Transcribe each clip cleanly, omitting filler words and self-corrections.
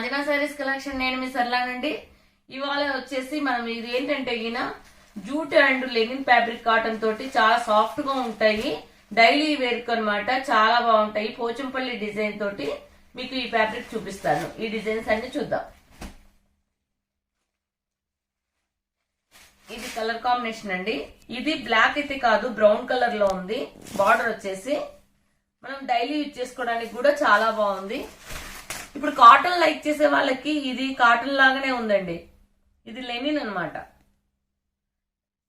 Anjana saris collection. నేను మీ సర్లానండి. ఇవాళ వచ్చేసి మనం ఇది ఏంటంటే jute and linen fabric cotton తోటి చాలా సాఫ్ట్ గా ఉంటాయి. డైలీ వేర్ అనమాట. చాలా బాగుంటాయి. పోచంపల్లి డిజైన్ తోటి మీకు ఈ ఫ్యాబ్రిక్ చూపిస్తాను. ఈ డిజైన్స్ అన్ని చూద్దాం. ఇది కలర్ కాంబినేషన్ అండి. ఇది బ్లాక్ అయితే కాదు, బ్రౌన్ కలర్ లో ఉంది. బార్డర్ వచ్చేసి మనం డైలీ యూజ్ చేసుకోవడానికి కూడా చాలా బాగుంది. ఇప్పుడు కాటన్ లైక్ చేసే వాళ్ళకి ఇది కాటన్ లాగానే ఉందండి. ఇది లెనిన్ అన్నమాట.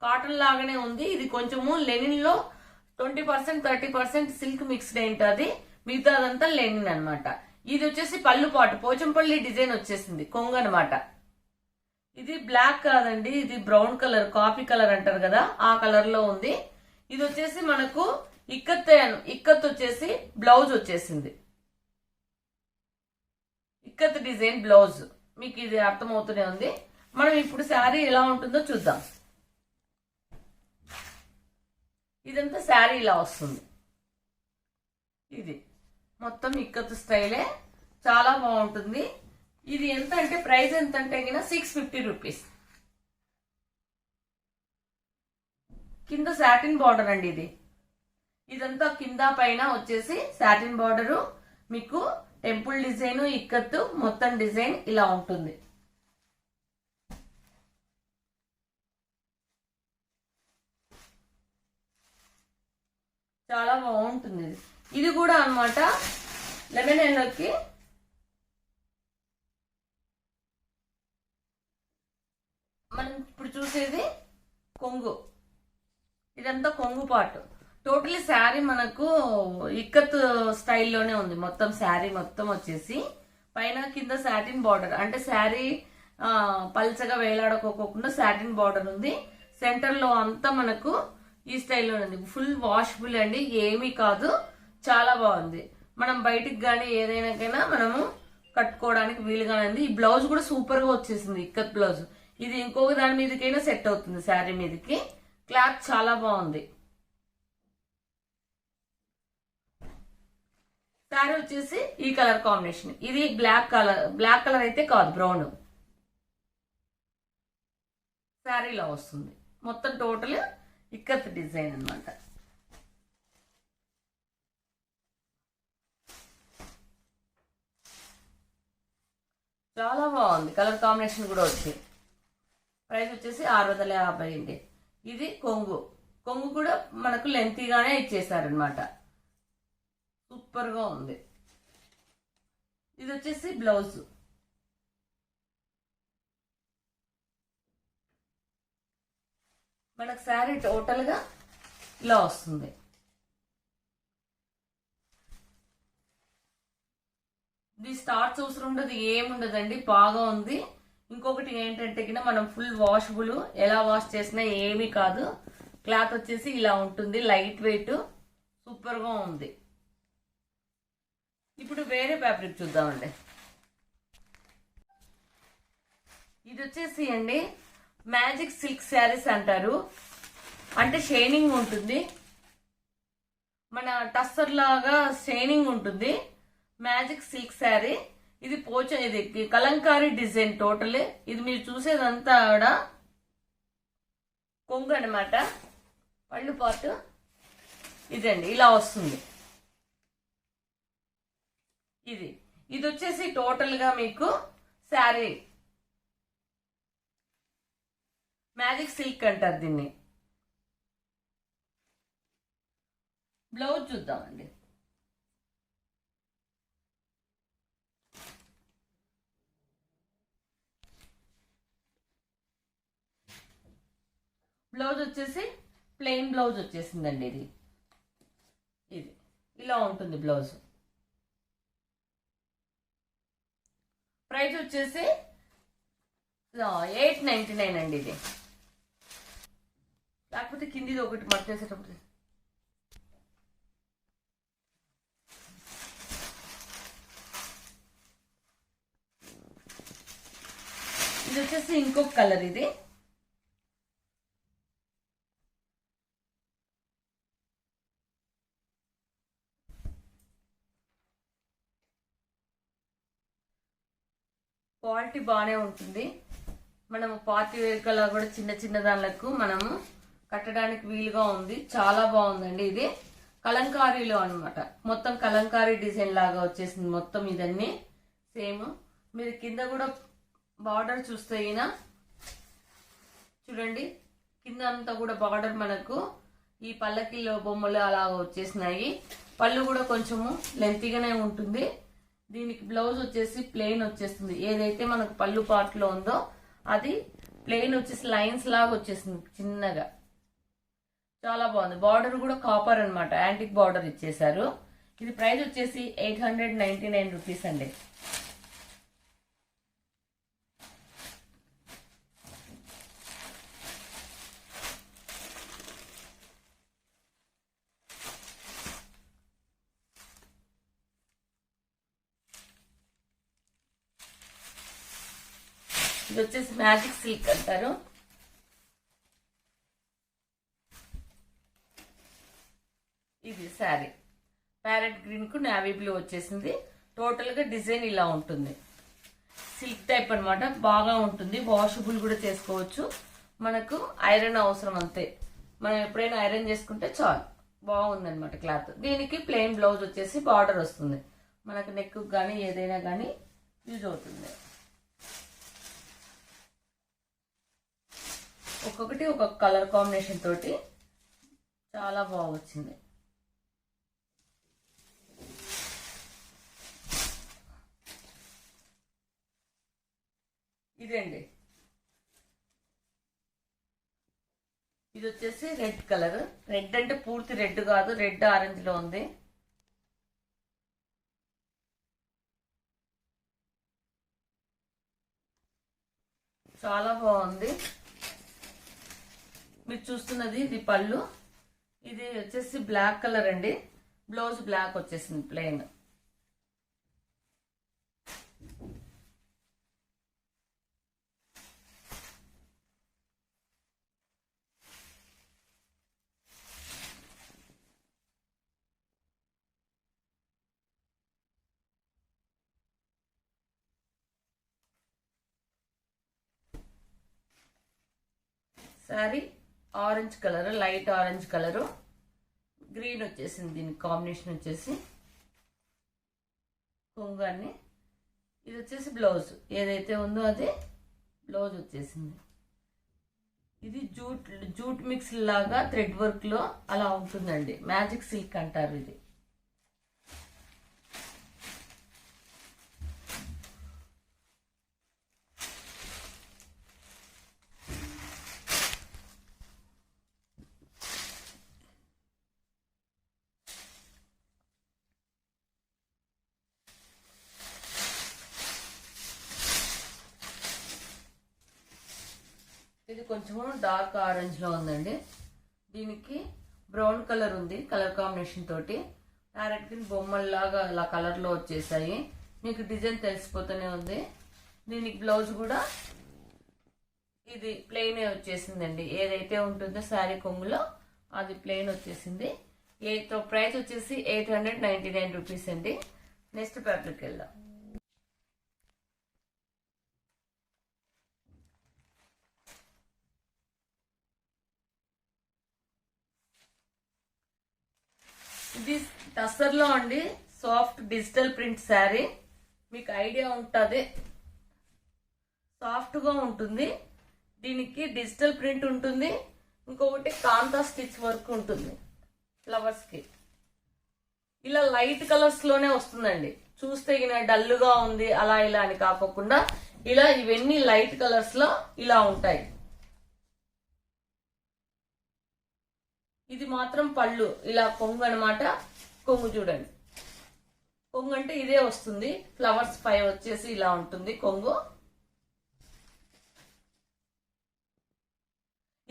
కాటన్ లాగానే ఉంది. ఇది కొంచెము లెనిన్ లో 20% 30% సిల్క్ మిక్స్డ్ ఏంటది, మిగతాదంతా లెనిన్ అన్నమాట. ఇది వచ్చేసి పళ్ళు పాటు పోచంపల్లి డిజైన్ వచ్చేసింది, కొంగు అనమాట. ఇది బ్లాక్ కాదండి, ఇది బ్రౌన్ కలర్, కాఫీ కలర్ అంటారు కదా, ఆ కలర్ లో ఉంది. ఇది వచ్చేసి మనకు ఇక్కత్ వచ్చేసి బ్లౌజ్ వచ్చేసింది. Ikat design blouse. మీకు ఇది అర్థమవుతూనే ఉంది. మనం ఇప్పుడు శారీ ఎలా ఉంటుందో చూద్దాం. ఇదంతా శారీ ఇలా వస్తుంది. ఇది మొత్తం ఇక్కత్ స్టైలే, చాలా బాగుంటుంది. ఇది ఎంత అంటే ప్రైస్ ఎంత అంటే 650 రూపీస్. కింద సాటిన్ బార్డర్ అండి. ఇదంతా కింద పైన వచ్చేసి సాటిన్ బార్డరు. మీకు టెంపుల్ డిజైన్, ఇక్కత్తు మొత్తం డిజైన్ ఇలా ఉంటుంది. చాలా బాగుంటుంది. ఇది కూడా అన్నమాట లెమన్ ఎల్లోకి మనం ఇప్పుడు చూసేది కొంగు. ఇదంతా కొంగు పాటు. టోటలీ శారీ మనకు ఇక్కత్ స్టైల్లోనే ఉంది. మొత్తం శారీ మొత్తం వచ్చేసి పైన కింద సాటిన్ బార్డర్, అంటే శారీ పల్చగా వేలాడుకోకుండా సాటిన్ బార్డర్ ఉంది. సెంటర్ లో అంతా మనకు ఈ స్టైల్లో ఉంది. ఫుల్ వాషబుల్ అండి, ఏమీ కాదు. చాలా బాగుంది. మనం బయటికి గానీ ఏదైనాకైనా మనము కట్టుకోవడానికి వీలుగా ఉంది. ఈ బ్లౌజ్ కూడా సూపర్ గా వచ్చేసింది, ఇక్కత్ బ్లౌజ్. ఇది ఇంకొక దాని మీదకైనా సెట్ అవుతుంది శారీ మీదకి. క్లాత్ చాలా బాగుంది. శారీ వచ్చేసి ఈ కలర్ కాంబినేషన్. ఇది బ్లాక్ కలర్ అయితే కాదు, బ్రౌన్ శారీలో వస్తుంది. మొత్తం టోటల్ ఇక్కత్ డిజైన్ అన్నమాట. చాలా బాగుంది. కలర్ కాంబినేషన్ కూడా వచ్చి ప్రైస్ వచ్చేసి 650 అండి. ఇది కొంగు. కొంగు కూడా మనకు లెంతీగానే ఇచ్చేసారనమాట. సూపర్ గా ఉంది. ఇది వచ్చేసి బ్లౌజ్. మనకు శారీ టోటల్ గా ఇలా వస్తుంది. ఇది స్టార్చ్ అవసరం ఉండదు, ఏముండదండి, బాగా ఉంది. ఇంకొకటి ఏంటంటే మనం ఫుల్ వాషబుల్, ఎలా వాష్ చేసినా ఏమీ కాదు. క్లాత్ వచ్చేసి ఇలా ఉంటుంది, లైట్ వెయిట్, సూపర్ గా ఉంది. ఇప్పుడు వేరే ఫ్యాబ్రిక్ చూద్దామండి. ఇది వచ్చేసి అండి మ్యాజిక్ సిల్క్ శారీస్ అంటారు. అంటే షైనింగ్ ఉంటుంది, మన టస్సర్ లాగా షైనింగ్ ఉంటుంది. Magic silk sari. ఇది ఇది కలంకారీ డిజైన్ టోటల్. ఇది మీరు చూసేదంతా కూడా కొంగు అనమాట. పళ్ళు పాటు ఇదండి, ఇలా వస్తుంది. ఇది వచ్చేసి టోటల్ గా మీకు శారీ మ్యాజిక్ సిల్క్ అంటారు దీన్ని. బ్లౌజ్ చూద్దామండి. బ్లౌజ్ వచ్చేసి ప్లెయిన్ బ్లౌజ్ వచ్చేసిందండి. ఇది ఇలా ఉంటుంది బ్లౌజ్. ప్రైస్ వచ్చేసి 899 అండి. ఇది లేకపోతే కిందిది ఒకటి మర్చేసేటప్పుడు. ఇది వచ్చేసి ఇంకొక కలర్. ఇది క్వాలిటీ బాగానే ఉంటుంది. మనము పార్టీ వేర్ కలా కూడా చిన్న చిన్న దానిలకు మనము కట్టడానికి వీలుగా ఉంది. చాలా బాగుందండి. ఇది కలంకారీలో అనమాట. మొత్తం కలంకారీ డిజైన్ లాగా వచ్చేసింది మొత్తం. ఇదన్నీ సేమ్. మీరు కింద కూడా బార్డర్ చూస్తే చూడండి, కింద అంతా కూడా బార్డర్ మనకు ఈ పల్లకిలో బొమ్మలు అలా వచ్చేసినాయి. పళ్ళు కూడా కొంచెము లెంతీగానే ఉంటుంది. దీనికి బ్లౌజ్ వచ్చేసి ప్లెయిన్ వచ్చేస్తుంది. ఏదైతే మనకు పళ్ళు పార్ట్ లో ఉందో అది ప్లెయిన్ వచ్చేసి లైన్స్ లాగా వచ్చేసింది చిన్నగా. చాలా బాగుంది. బార్డర్ కూడా కాపర్ అనమాట, యాంటిక్ బార్డర్ ఇచ్చేసారు. ఇది ప్రైస్ వచ్చేసి 899 రూపీస్ అండి. ఇది వచ్చేసి మ్యాజిక్ సిల్క్ అంటారు. ఇది శారీ ప్యారెట్ గ్రీన్ కు నావీ బ్లూ వచ్చేసింది. టోటల్ గా డిజైన్ ఇలా ఉంటుంది. సిల్క్ టైప్ అనమాట, బాగా ఉంటుంది. వాషబుల్ కూడా చేసుకోవచ్చు. మనకు ఐరన్ అవసరం అంతే. మనం ఎప్పుడైనా ఐరన్ చేసుకుంటే చాలు. బాగుందనమాట క్లాత్. దీనికి ప్లెయిన్ బ్లౌజ్ వచ్చేసి బార్డర్ వస్తుంది. మనకు నెక్ కానీ ఏదైనా కానీ యూజ్ అవుతుంది. ఒక్కొక్కటి ఒక్కొక్క కలర్ కాంబినేషన్ తోటి చాలా బాగా వచ్చింది. ఇదండి, ఇది వచ్చేసి రెడ్ కలర్. రెడ్ అంటే పూర్తి రెడ్ కాదు, రెడ్ ఆరెంజ్ లో ఉంది. చాలా బాగుంది. మీరు చూస్తున్నది ఇది పళ్ళు. ఇది వచ్చేసి బ్లాక్ కలర్ అండి. బ్లౌజ్ బ్లాక్ వచ్చేసింది plain. Sorry orange colour, light orange colour, green వచ్చేసింది. దీని కాంబినేషన్ వచ్చేసి కొంగాన్ని. ఇది వచ్చేసి బ్లౌజ్ ఏదైతే ఉందో అది బ్లౌజ్ వచ్చేసింది. ఇది జూట్ మిక్స్ లాగా థ్రెడ్ వర్క్ లో అలా ఉంటుందండి. మ్యాజిక్ సిల్క్ అంటారు ఇది. ఇది కొంచెము డార్క్ ఆరెంజ్ లో ఉందండి. దీనికి బ్రౌన్ కలర్ ఉంది. కలర్ కాంబినేషన్ తోటి ప్యారెట్ గ్రీన్ బొమ్మల్లాగా అలా కలర్ లో వచ్చేసాయి. మీకు డిజైన్ తెలిసిపోతూనే ఉంది. దీనికి బ్లౌజ్ కూడా ఇది ప్లెయిన్ వచ్చేసిందండి. ఏదైతే ఉంటుందో శారీ కొంగులో అది ప్లెయిన్ వచ్చేసింది. ప్రైస్ వచ్చేసి 899 రూపీస్ అండి. నెక్స్ట్ ఫ్యాబ్రిక్ వెళ్దాం. ఇది టస్సర్ లో అండి, సాఫ్ట్ డిజిటల్ ప్రింట్ శారీ. మీకు ఐడియా ఉంటుంది, సాఫ్ట్ గా ఉంటుంది. దీనికి డిజిటల్ ప్రింట్ ఉంటుంది. ఇంకొకటి కాంతా స్టిచ్ వర్క్ ఉంటుంది ఫ్లవర్స్ కి. ఇలా లైట్ కలర్స్ లోనే వస్తుందండి. చూస్తే డల్ గా ఉంది అలా ఇలా అని కాకుండా ఇలా ఇవన్నీ లైట్ కలర్స్ లో ఇలా ఉంటాయి. ఇది మాత్రం పళ్ళు ఇలా కొంగు అనమాట. కొంగు చూడండి, కొంగు అంటే ఇదే వస్తుంది. ఫ్లవర్స్ పై వచ్చేసి ఇలా ఉంటుంది కొంగు.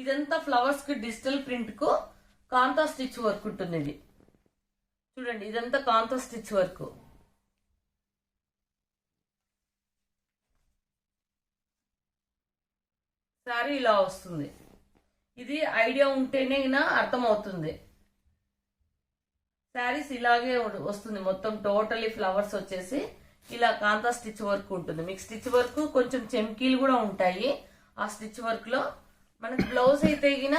ఇదంతా ఫ్లవర్స్ కి డిజిటల్ ప్రింట్ కు కాంతా స్టిచ్ వర్క్ ఉంటుంది. ఇది చూడండి, ఇదంతా కాంతా స్టిచ్ వర్క్. శారీ ఇలా వస్తుంది. ఇది ఐడియా ఉంటేనే అర్థమవుతుంది. శారీస్ ఇలాగే వస్తుంది మొత్తం. టోటలీ ఫ్లవర్స్ వచ్చేసి ఇలా కాంతా స్టిచ్ వర్క్ ఉంటుంది. మీకు స్టిచ్ వర్క్ కొంచెం చెమ్కీలు కూడా ఉంటాయి ఆ స్టిచ్ వర్క్ లో. మనకి బ్లౌజ్ అయితే గిన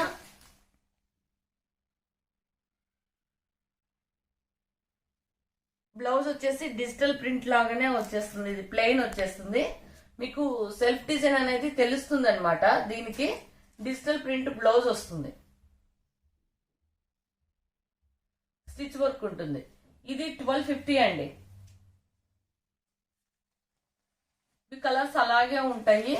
బ్లౌజ్ వచ్చేసి డిజిటల్ ప్రింట్ లాగానే వచ్చేస్తుంది. ఇది ప్లెయిన్ వచ్చేస్తుంది. మీకు సెల్ఫ్ డిజైన్ అనేది తెలుస్తుంది అనమాట. దీనికి డిజిటల్ ప్రింట్ బ్లౌజ్ వస్తుంది, స్టిచ్ వర్క్ ఉంటుంది. ఇది 1250 అండి. కలర్స్ అలాగే ఉంటాయి,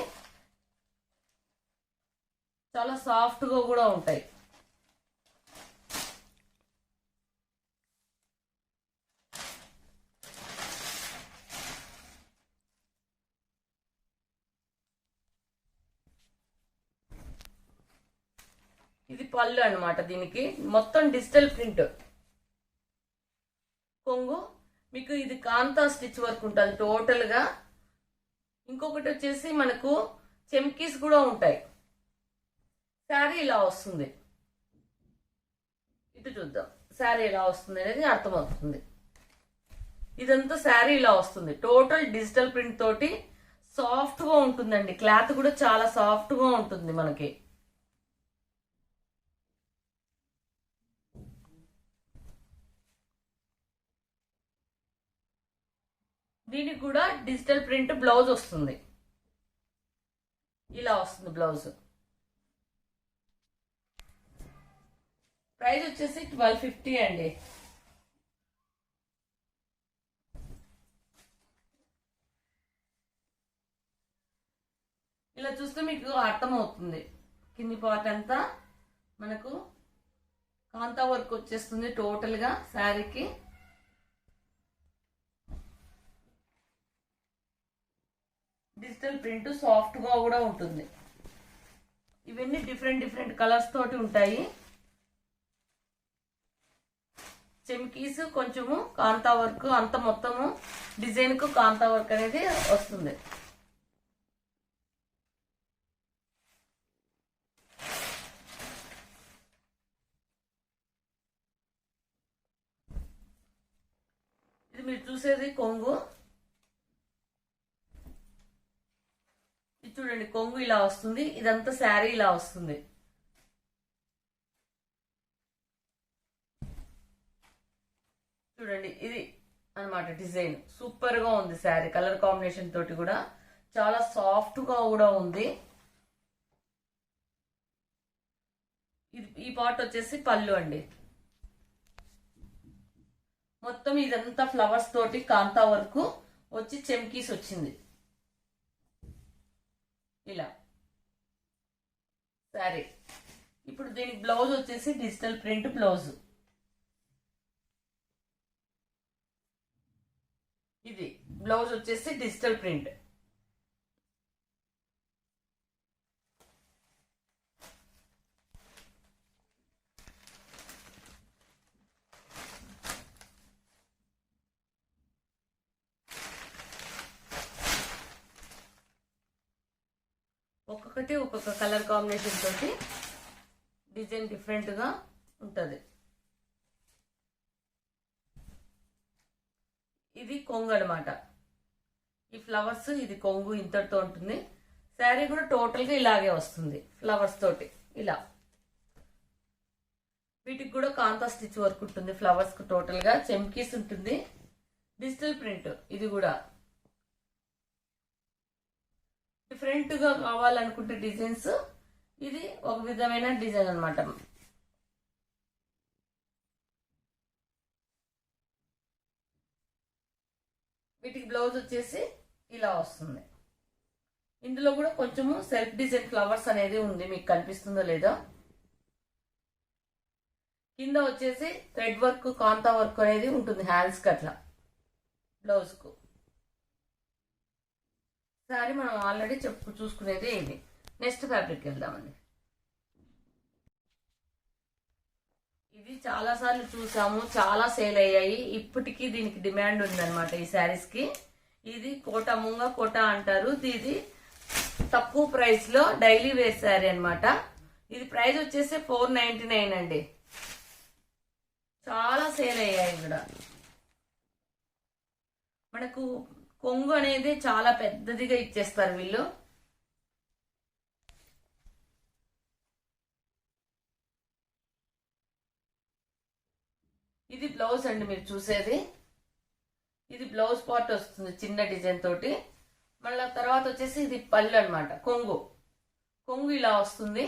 చాలా సాఫ్ట్ గా కూడా ఉంటాయి. ఇది పళ్ళు అనమాట. దీనికి మొత్తం డిజిటల్ ప్రింట్ కొంగు. మీకు ఇది కాంతా స్టిచ్ వర్క్ ఉంటుంది టోటల్ గా. ఇంకొకటి వచ్చేసి మనకు చెమ్కీస్ కూడా ఉంటాయి. శారీ ఇలా వస్తుంది. ఇటు చూద్దాం శారీ ఎలా వస్తుంది అనేది అర్థమవుతుంది. ఇదంతా శారీ ఇలా వస్తుంది. టోటల్ డిజిటల్ ప్రింట్ తోటి సాఫ్ట్ గా ఉంటుందండి. క్లాత్ కూడా చాలా సాఫ్ట్ గా ఉంటుంది మనకి. దీనికి కూడా డిజిటల్ ప్రింట్ బ్లౌజ్ వస్తుంది. ఇలా వస్తుంది బ్లౌజ్. ప్రైస్ వచ్చేసి 1250 అండి. ఇలా చూస్తే మీకు అర్థమవుతుంది. కింది పార్ట్ అంతా మనకు కాంతా వర్క్ వచ్చేస్తుంది టోటల్ గా శారీకి. డిజిటల్ ప్రింట్ సాఫ్ట్ గా కూడా ఉంటుంది. ఇవన్నీ డిఫరెంట్ డిఫరెంట్ కలర్స్ తోటి ఉంటాయి. చెమ్కీస్ కొంచెము కాంతా వర్క్, అంత మొత్తము డిజైన్ కు కాంతా వర్క్ అనేది వస్తుంది. ఇది మీరు చూసేది కొంగు. చూడండి కొంగు ఇలా వస్తుంది. ఇదంతా శారీ ఇలా వస్తుంది. చూడండి ఇది అన్నమాట డిజైన్. సూపర్ గా ఉంది శారీ. కలర్ కాంబినేషన్ తోటి కూడా చాలా సాఫ్ట్ గా కూడా ఉంది. ఈ పార్ట్ వచ్చేసి పళ్ళు అండి. మొత్తం ఇదంతా ఫ్లవర్స్ తోటి కాంతా వర్క్ వచ్చి చెమ్కీస్ వచ్చింది ఇలా శారీ. ఇప్పుడు దీనికి బ్లౌజ్ వచ్చేసి డిజిటల్ ప్రింట్ బ్లౌజ్. ఇది బ్లౌజ్ వచ్చేసి డిజిటల్ ప్రింట్. ఒక్కొక్కటి ఒక్కొక్క కలర్ కాంబినేషన్ తోటి డిజైన్ డిఫరెంట్ గా ఉంటది. ఇది కొంగు అనమాట. ఈ ఫ్లవర్స్ ఇది కొంగు ఇంతటితో ఉంటుంది. శారీ కూడా టోటల్ గా ఇలాగే వస్తుంది ఫ్లవర్స్ తోటి ఇలా. వీటికి కూడా కాంతా స్టిచ్ వర్క్ ఉంటుంది. ఫ్లవర్స్ కు టోటల్ గా చెమ్కీస్ ఉంటుంది. Digital print. ఇది కూడా డిఫరెంట్ గా కావాలనుకుంటే డిజైన్స్ ఇది ఒక విధమైన డిజైన్ అనమాట. వీటికి బ్లౌజ్ వచ్చేసి ఇలా వస్తుంది. ఇందులో కూడా కొంచెము సెల్ఫ్ డిజైన్ ఫ్లవర్స్ అనేది ఉంది. మీకు కనిపిస్తుందో లేదో. కింద వచ్చేసి థ్రెడ్ వర్క్ కాంతా వర్క్ అనేది ఉంటుంది హ్యాండ్స్ కి అట్లా బ్లౌజ్ కు. సారీ మనం ఆల్రెడీ చూసుకునేది ఇది. నెక్స్ట్ ఫ్యాబ్రిక్ వెళ్దామండి. ఇది చాలా సార్లు చూసాము, చాలా సేల్ అయ్యాయి. ఇప్పటికీ దీనికి డిమాండ్ ఉందన్నమాట ఈ శారీస్ కి. ఇది కోటా ముంగా కోటా అంటారు. ఇది తక్కువ ప్రైస్ లో డైలీ వేర్ శారీ అనమాట. ఇది ప్రైస్ వచ్చేసి 499 అండి. చాలా సేల్ అయ్యాయి ఇక్కడ. మనకు కొంగు అనేది చాలా పెద్దదిగా ఇచ్చేస్తారు వీళ్ళు. ఇది బ్లౌజ్ అండి మీరు చూసేది. ఇది బ్లౌజ్ పార్ట్ వస్తుంది చిన్న డిజైన్ తోటి. మళ్ళీ తర్వాత వచ్చేసి ఇది పళ్ళు అనమాట. కొంగు ఇలా వస్తుంది.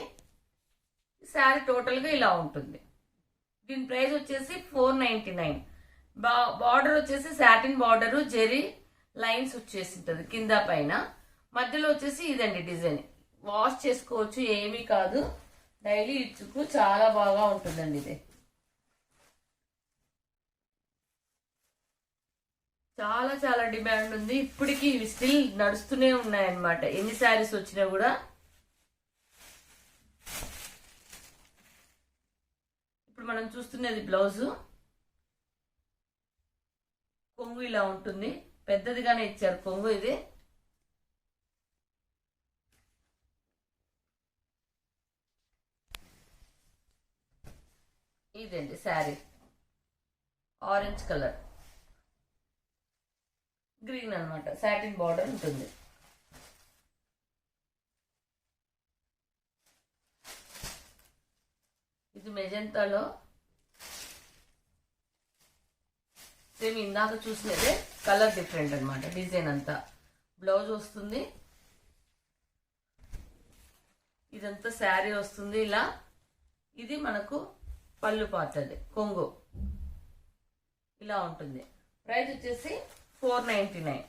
శారీ టోటల్గా ఇలా ఉంటుంది. దీని ప్రైస్ వచ్చేసి 499. బార్డర్ వచ్చేసి సాటిన్ బార్డరు, జెరీ లైన్స్ వచ్చేసి ఉంటుంది కింద పైన. మధ్యలో వచ్చేసి ఇదండి డిజైన్. వాష్ చేసుకోవచ్చు, ఏమీ కాదు. డైలీ ఇచ్చుకు చాలా బాగా ఉంటుందండి ఇది. చాలా చాలా డిమాండ్ ఉంది. ఇప్పటికీ ఇవి స్టిల్ నడుస్తూనే ఉన్నాయన్నమాట, ఎన్ని శారీస్ వచ్చినా కూడా. ఇప్పుడు మనం చూస్తున్నది బ్లౌజు. కొంగు ఇలా ఉంటుంది. పెద్దదిగానే ఇచ్చారు కొంగు ఇది. ఇదండి శారీ. ఆరెంజ్ కలర్, గ్రీన్ అనమాట. సాటిన్ బార్డర్ ఉంటుంది. ఇది మెజెంతాలో సేమ్ ఇందాక చూసినదే, కలర్ డిఫరెంట్ అనమాట. డిజైన్ అంతా బ్లౌజ్ వస్తుంది. ఇదంతా శారీ వస్తుంది ఇలా. ఇది మనకు పళ్ళు పార్ట్, అది కొంగు ఇలా ఉంటుంది. ప్రైస్ వచ్చేసి 499.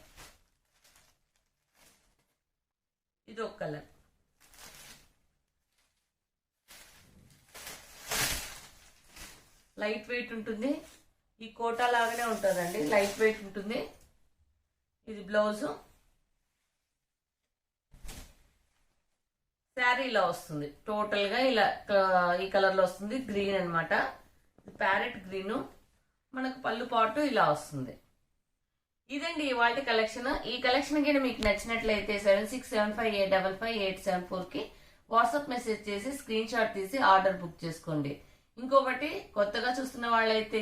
ఇది ఒక కలర్. లైట్ వెయిట్ ఉంటుంది. ఈ కోటా లాగానే ఉంటుందండి, లైట్ వెయిట్ ఉంటుంది. ఇది బ్లౌజు. శారీ ఇలా వస్తుంది టోటల్గా. ఇలా ఈ కలర్లో వస్తుంది. గ్రీన్ అనమాట, ప్యారెట్ గ్రీను. మనకు పళ్ళు పాటు ఇలా వస్తుంది. ఇదండి ఇవాళ కలెక్షన్. ఈ కలెక్షన్ కింద మీకు నచ్చినట్లయితే 7675585874కి వాట్సాప్ మెసేజ్ చేసి స్క్రీన్ షాట్ తీసి ఆర్డర్ బుక్ చేసుకోండి. ఇంకొకటి, కొత్తగా చూస్తున్న వాళ్ళైతే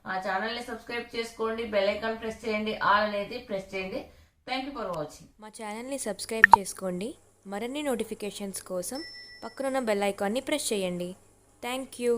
మా ఛానల్ని సబ్స్క్రైబ్ చేసుకోండి, బెల్ ఐకాన్ ప్రెస్ చేయండి, ఆల్ అనేది ప్రెస్ చేయండి. Thank you for watching. మా ఛానల్ని సబ్స్క్రైబ్ చేసుకోండి. మరిన్ని నోటిఫికేషన్స్ కోసం పక్కనున్న బెల్ ఐకాన్ని ప్రెస్ చేయండి. Thank you.